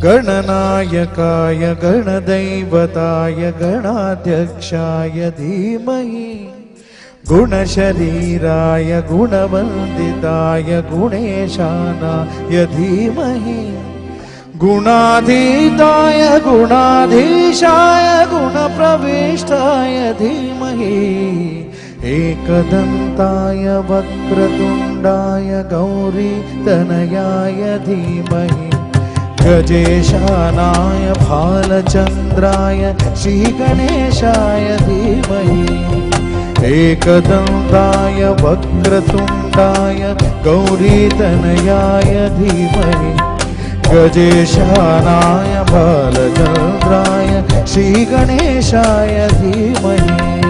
गणनायकाय गणदैवताय गणाध्यक्षाय धीमहि गुणशरीराय गुणवन्दिताय गुणेशानाय धीमहि गुणाधीताय गुणाधीशाय गुणप्रविष्टाय धीमहि एकदन्ताय वक्रतुण्डाय गौरीतनयाय धीमहि गजेशानाय भालचन्द्राय श्रीगणेशाय धीमहि एकदन्ताय वक्रतुण्डाय गौरीतनयाय धीमहि गजेशानाय भालचन्द्राय श्रीगणेशाय धीमहि